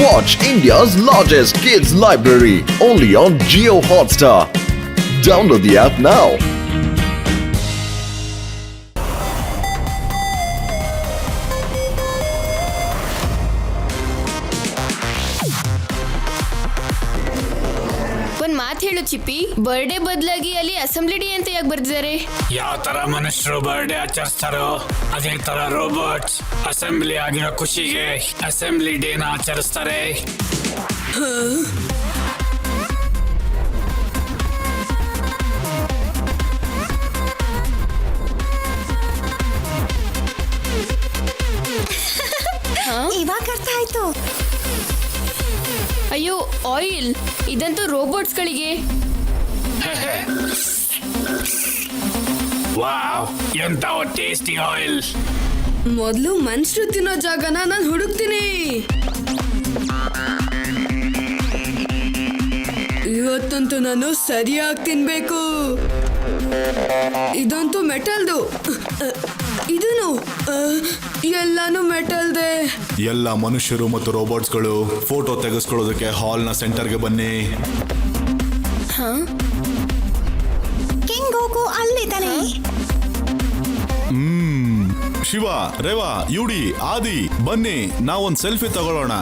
Watch India's largest kids library only on Jio Hotstar. Download the app now. ಒಂದ್ ಮಾತು ಹೇಳು ಚಿಪ್ಪಿ, birthday ಬದಲಾಗಿ ಅಲ್ಲಿ ಅಸೆಂಬ್ಲಿ ಡೇ ಅಂತ ಯಾಕೆ ಬರ್ದಿದ್ದಾರೆ? ಯಾವ ತರ ಮನುಷ್ಯರು ಬರ್ಡೇ ಆಚರಿಸ್ತಾರೋ ಅದೇ ತರ ರೋಬೋಟ್ಸ್ ಅಸೆಂಬ್ಲಿ ಆಗಿರೋ ಖುಷಿಗೆ ಅಸೆಂಬ್ಲಿ ಡೇನ ಆಚರಿಸ್ತಾರೆ. ಇವಾಗ ಅರ್ಥ ಆಯ್ತು. ಅಯ್ಯೋ ಆಯಿಲ್, ಇದಂತೂ ರೋಬೋಟ್ಸ್ಗಳಿಗೆ. ವಾವ್, ಎಂತ ಟೇಸ್ಟಿ ಆಯಿಲ್. ಮೊದಲು ಮನುಷ್ಯರು ತಿನ್ನೋ ಜಾಗನ ನಾನು ಹುಡುಕ್ತೀನಿ. ಇವತ್ತಂತೂ ನಾನು ಸರಿಯಾಗಿ ತಿನ್ಬೇಕು. ಇದಂತೂ ಮೆಟಲ್ದು, ಇದನ್ನು ಎಲ್ಲಾನು ಮೆಟಲ್ದೆ. ಎಲ್ಲ ಮನುಷ್ಯರು ಮತ್ತು ರೋಬೋಟ್ಸ್ಗಳು ಫೋಟೋ ತೆಗೆಸ್ಕೊಳ್ಳೋದಕ್ಕೆ ಹಾಲ್ನ ಸೆಂಟರ್ಗೆ ಬನ್ನಿ. King Goku ಅಲ್ಲಿದ್ದಾನೆ. Shiva, Rewa, UD, ಆದಿ ಬನ್ನಿ, ನಾವೊಂದ್ ಸೆಲ್ಫಿ ತಗೊಳ್ಳೋಣ.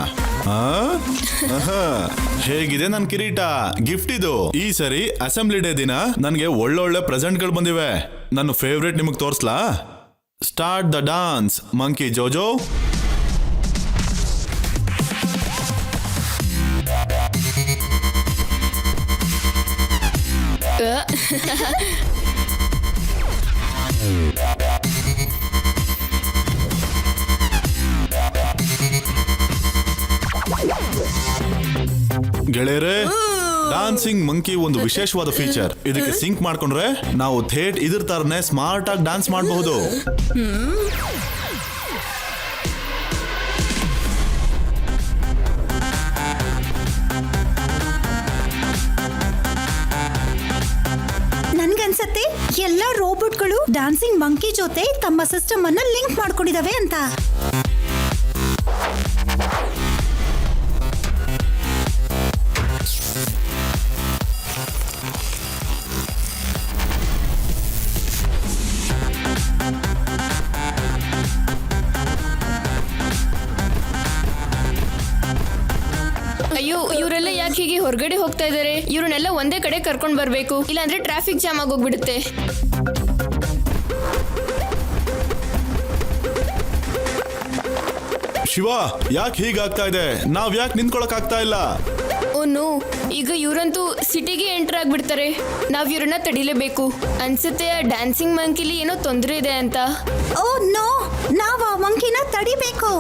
ಹೇಗಿದೆ ನನ್ ಕಿರೀಟ? ಗಿಫ್ಟ್ ಇದು. ಈ ಸರಿ ಅಸೆಂಬ್ಲಿ ಡೇ ದಿನ ನನ್ಗೆ ಒಳ್ಳೊಳ್ಳೆ ಪ್ರೆಸೆಂಟ್ಗಳು ಬಂದಿವೆ. ನನ್ನ ಫೇವ್ರೇಟ್ ನಿಮಗ್ ತೋರ್ಸ್ಲಾ? Start the dance monkey Jojo. ಗೆಳೆಯರೇ, ಡಾನ್ಸಿಂಗ್ ಮಂಕಿ ಒಂದು ವಿಶೇಷವಾದ ಫೀಚರ್. ಇದಕ್ಕೆ ಸಿಂಕ್ ಮಾಡ್ಕೊಂಡ್ರೆ ನಾವು ಥೇಟ್ ಇದ್ರ ತರನೇ ಸ್ಮಾರ್ಟ್ ಆಗಿ ಡಾನ್ಸ್ ಮಾಡಬಹುದು. ನನ್ಗನ್ಸತ್ತೆ ಎಲ್ಲ ರೋಬೋಟ್ಗಳು ಡ್ಯಾನ್ಸಿಂಗ್ ಮಂಕಿ ಜೊತೆ ತಮ್ಮ ಸಿಸ್ಟಮ್ ಅನ್ನ ಲಿಂಕ್ ಮಾಡ್ಕೊಂಡಿದಾವೆ ಅಂತ. ಅಯ್ಯೋ, ಇವರೆಲ್ಲ ಯಾಕೆ ಹೀಗೆ ಹೊರಗಡೆ ಹೋಗ್ತಾ ಇದ್ದಾರೆ? ಇವ್ರನ್ನೆಲ್ಲ ಒಂದೇ ಕಡೆ ಕರ್ಕೊಂಡ್ ಬರ್ಬೇಕು, ಇಲ್ಲಾಂದ್ರೆ ಟ್ರಾಫಿಕ್ ಜಾಮ್ ಆಗೋಗ್ಬಿಡುತ್ತೆ. ಶಿವ, ಯಾಕೆ ಹೀಗಾಗ್ತಾ ಇದೆ? ನಾವ್ ಯಾಕೆ ನಿಂತ್ಕೊಳಕ್ ಆಗ್ತಾ ಇಲ್ಲ? ಓನು, ಈಗ ಇವರಂತೂ ಸಿಟಿಗೆ ಎಂಟರ್ ಆಗ್ಬಿಡ್ತಾರೆ. ನಾವ್ ಇವ್ರನ್ನ ತಡಿಲೇಬೇಕು. ಅನ್ಸುತ್ತೆ ಆ ಡ್ಯಾನ್ಸಿಂಗ್ ಮಂಕಿಲಿ ಏನೋ ತೊಂದರೆ ಇದೆ ಅಂತ. ಓ ನೋ, ನಾವು ಆ ಮಂಕಿನ ತಡಿಬೇಕು.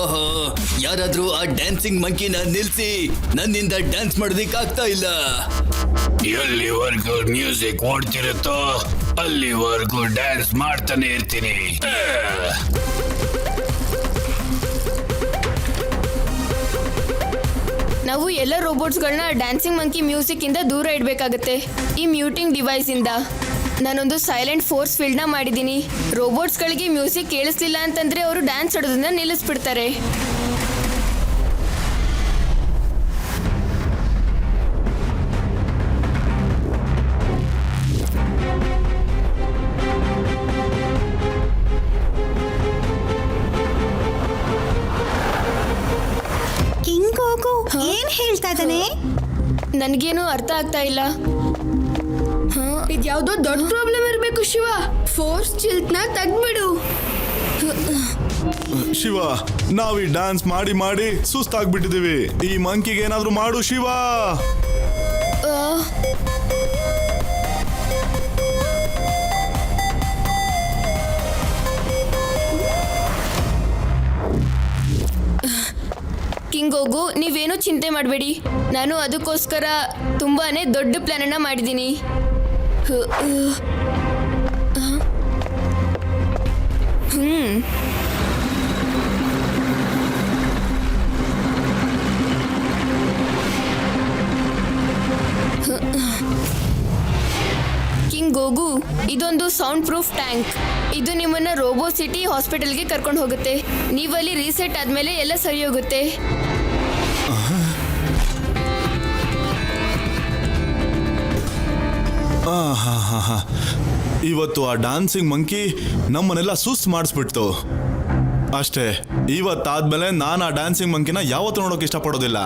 ಓಹೋ, ಯಾರಾದ್ರೂ ಆ ಡ್ಯಾನ್ಸಿಂಗ್ ಮಂಕಿನ ನಿಲ್ಸಿ, ನನ್ನಿಂದ ಡ್ಯಾನ್ಸ್ ಮಾಡೋದಿಕ್ಕಾಗ್ತಾ ಇಲ್ಲ. ಎಲ್ಲಿವರೆಗೂ ಮ್ಯೂಸಿಕ್ ಓಡ್ತಿರುತ್ತೋ ಅಲ್ಲಿವರೆಗೂ ಡ್ಯಾನ್ಸ್ ಮಾಡ್ತಾನೆ ಇರ್ತೀನಿ. ನಾವು ಎಲ್ಲ ರೋಬೋಟ್ಸ್ಗಳನ್ನ ಡ್ಯಾನ್ಸಿಂಗ್ ಮಂಕಿ ಮ್ಯೂಸಿಕ್ ಇಂದ ದೂರ ಇಡಬೇಕಾಗತ್ತೆ. ಈ ಮ್ಯೂಟಿಂಗ್ ಡಿವೈಸ್ ಇಂದ ನಾನೊಂದು ಸೈಲೆಂಟ್ ಫೋರ್ಸ್ ಫೀಲ್ಡ್ನ ಮಾಡಿದ್ದೀನಿ. ರೋಬೋಟ್ಸ್ಗಳಿಗೆ ಮ್ಯೂಸಿಕ್ ಕೇಳಿಸ್ಲಿಲ್ಲ ಅಂತಂದ್ರೆ ಅವರು ಡ್ಯಾನ್ಸ್ ಆಡೋದನ್ನ ನಿಲ್ಲಿಸ್ಬಿಡ್ತಾರೆ. ಕಿಂಗೋಗು ಏನ್ ಹೇಳ್ತಾ ಇದ್ದಾನೆ? ನನಗೇನು ಅರ್ಥ ಆಗ್ತಾ ಇಲ್ಲ. ಇದ್ಯಾವುದೋ ದೊಡ್ಡ ಪ್ರಾಬ್ಲಮ್ ಇರಬೇಕು ಶಿವ. ಫೋರ್ಸ್ ಚಿಲ್ಟ್ನ ತೆಗ್ದ್ಬಿಡು. ಶಿವ, ನಾವ್ ಈ ಡ್ಯಾನ್ಸ್ ಮಾಡಿ ಮಾಡಿ ಸುಸ್ತಾಗ್ಬಿಟ್ಟಿದೀವಿ. ಈ ಮಂಕಿಗೆ ಏನಾದ್ರೂ ಮಾಡು ಶಿವ. ಕಿಂಗೋಗು, ನೀವೇನು ಚಿಂತೆ ಮಾಡಬೇಡಿ. ನಾನು ಅದಕ್ಕೋಸ್ಕರ ತುಂಬಾನೇ ದೊಡ್ಡ ಪ್ಲಾನನ್ನ ಮಾಡಿದ್ದೀನಿ. ಕಿಂಗೋಗು, ಇದೊಂದು ಸೌಂಡ್ ಪ್ರೂಫ್ ಟ್ಯಾಂಕ್. ಇದು ನಿಮ್ಮನ್ನ ರೋಬೋ ಸಿಟಿ ಹಾಸ್ಪಿಟಲ್ಗೆ ಕರ್ಕೊಂಡು ಹೋಗುತ್ತೆ. ನೀವಲ್ಲಿ ರೀಸೆಟ್ ಆದ್ಮೇಲೆ ಎಲ್ಲ ಸರಿ ಹೋಗುತ್ತೆ. ಇವತ್ತು ಆ ಡ್ಯಾನ್ಸಿಂಗ್ ಮಂಕಿ ನಮ್ಮನ್ನೆಲ್ಲ ಸುಸ್ತು ಮಾಡಿಸ್ಬಿಡ್ತು ಅಷ್ಟೇ. ಇವತ್ತಾದ್ಮೇಲೆ ನಾನು ಆ ಡ್ಯಾನ್ಸಿಂಗ್ ಮಂಕಿನ ಯಾವತ್ತೂ ನೋಡೋಕೆ ಇಷ್ಟಪಡೋದಿಲ್ಲ.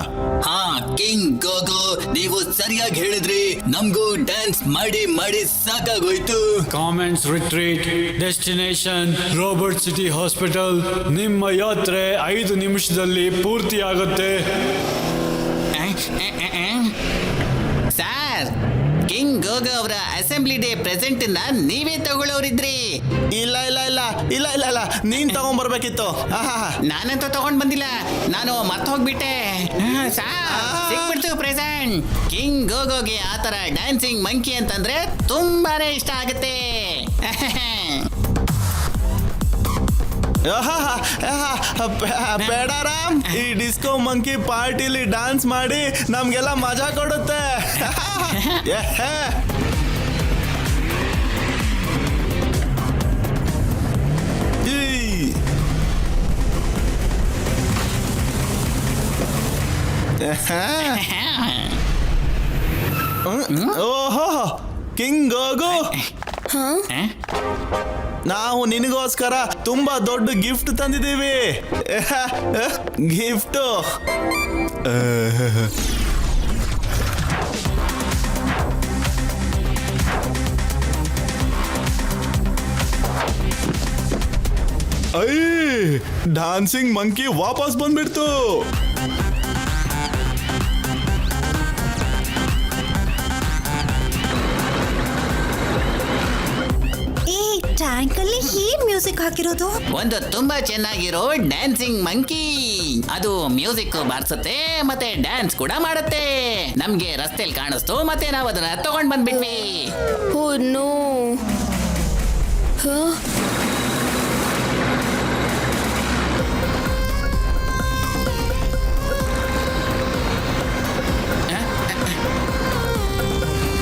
ಹಾ ಕಿಂಗ್ ಗೋಗೋ, ನೀವು ಸರಿಯಾಗಿ ಹೇಳಿದ್ರಿ. ನಮ್ಗೂ ಡ್ಯಾನ್ಸ್ ಮಾಡಿ ಮಾಡಿ ಸಾಕಾಗೋಯ್ತು. Comments retreat destination robot city hospital. ನಿಮ್ಮ ಯಾತ್ರೆ 5 ನಿಮಿಷದಲ್ಲಿ ಪೂರ್ತಿ ಆಗುತ್ತೆ. ಸರ್, ಕಿಂಗ್ ಗೋಗೋ ಅವರ ಅಸೆಂಬ್ಲಿ ಡೇ ಪ್ರೆಸೆಂಟ್ ನೀವೇ ತಗೊಳ್ಳೋರಿದ್ರಿ. ಇಲ್ಲ ಇಲ್ಲ ಇಲ್ಲ ಇಲ್ಲ ಇಲ್ಲ ಇಲ್ಲ ನೀನ್ ತಗೊಂಡ್ಬರ್ಬೇಕಿತ್ತು. ನಾನಂತೂ ತಗೊಂಡ್ ಬಂದಿಲ್ಲ, ನಾನು ಮತ್ತೆ ಹೋಗ್ಬಿಟ್ಟೆ. ಸಿಕ್ಬಿಡ್ತು ಪ್ರೆಸೆಂಟ್. ಕಿಂಗ್ ಗೋಗೋಗೆ ಆತರ ಡ್ಯಾನ್ಸಿಂಗ್ ಮಂಕಿ ಅಂತಂದ್ರೆ ತುಂಬಾನೇ ಇಷ್ಟ ಆಗುತ್ತೆ. ಬೇಡಾರಾಮ್, ಈ ಡಿಸ್ಕೋ ಮಂಕಿ ಪಾರ್ಟಿಲಿ ಡ್ಯಾನ್ಸ್ ಮಾಡಿ ನಮ್ಗೆಲ್ಲ ಮಜಾ ಕೊಡುತ್ತೆ. ಓಹೋ ಕಿಂಗ್ ಗೋಗೋ, ನಾವು ನಿನಗೋಸ್ಕರ ತುಂಬಾ ದೊಡ್ಡ ಗಿಫ್ಟ್ ತಂದಿದ್ದೀವಿ. ಗಿಫ್ಟು ಡ್ಯಾನ್ಸಿಂಗ್ ಮಂಕಿ ವಾಪಸ್ ಬಂದ್ಬಿಡ್ತು. ಟ್ಯಾಂಕ್ ಅಲ್ಲಿ ಏನ್ ಮ್ಯೂಸಿಕ್ ಹಾಕಿರೋದು? ಒಂದು ತುಂಬಾ ಚೆನ್ನಾಗಿರೋ ಡ್ಯಾನ್ಸಿಂಗ್ ಮಂಕಿ. ಅದು ಮ್ಯೂಸಿಕ್ ಬಾರಿಸುತ್ತೆ ಮತ್ತೆ ಡ್ಯಾನ್ಸ್ ಕೂಡ ಮಾಡುತ್ತೆ. ನಮ್ಗೆ ರಸ್ತೆಯಲ್ಲಿ ಕಾಣಿಸ್ತು, ಮತ್ತೆ ನಾವು ಅದನ್ನ ತಗೊಂಡ್ ಬಂದ್ಬಿಟ್ವಿ. Oh no.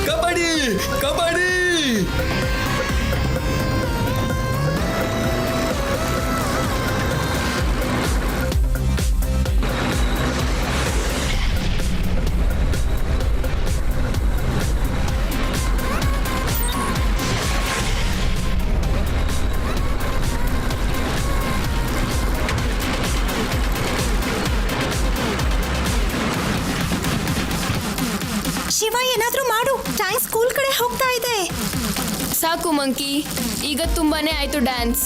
ಕಬಡ್ಡಿ ಕಬಡ್ಡಿ. ಶಿವ, ಏನಾದ್ರೂ ಮಾಡು. ಟ್ಯಾಂಕ್ ಸ್ಕೂಲ್ ಕಡೆ ಹೋಗ್ತಾ ಇದೆ. ಸಾಕು ಮಂಕಿ, ಈಗ ತುಂಬಾನೇ ಆಯ್ತು ಡ್ಯಾನ್ಸ್.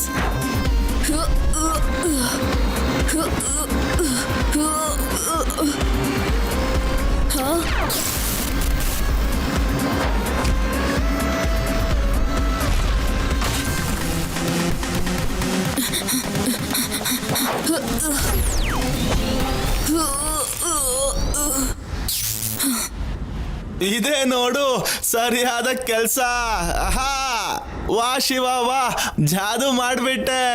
ಇದೇ ನೋಡು ಸರಿಯಾದ ಕೆಲ್ಸ. ವಾ ಶಿವ ವಾ, ಜಾದು ಮಾಡ್ಬಿಟ್ಟೆ.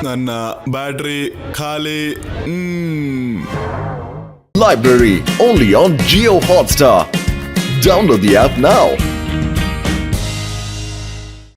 ನನ್ನ ಬ್ಯಾಟ್ರಿ ಖಾಲಿ. Library only on Geo Hotstar. Download the app now.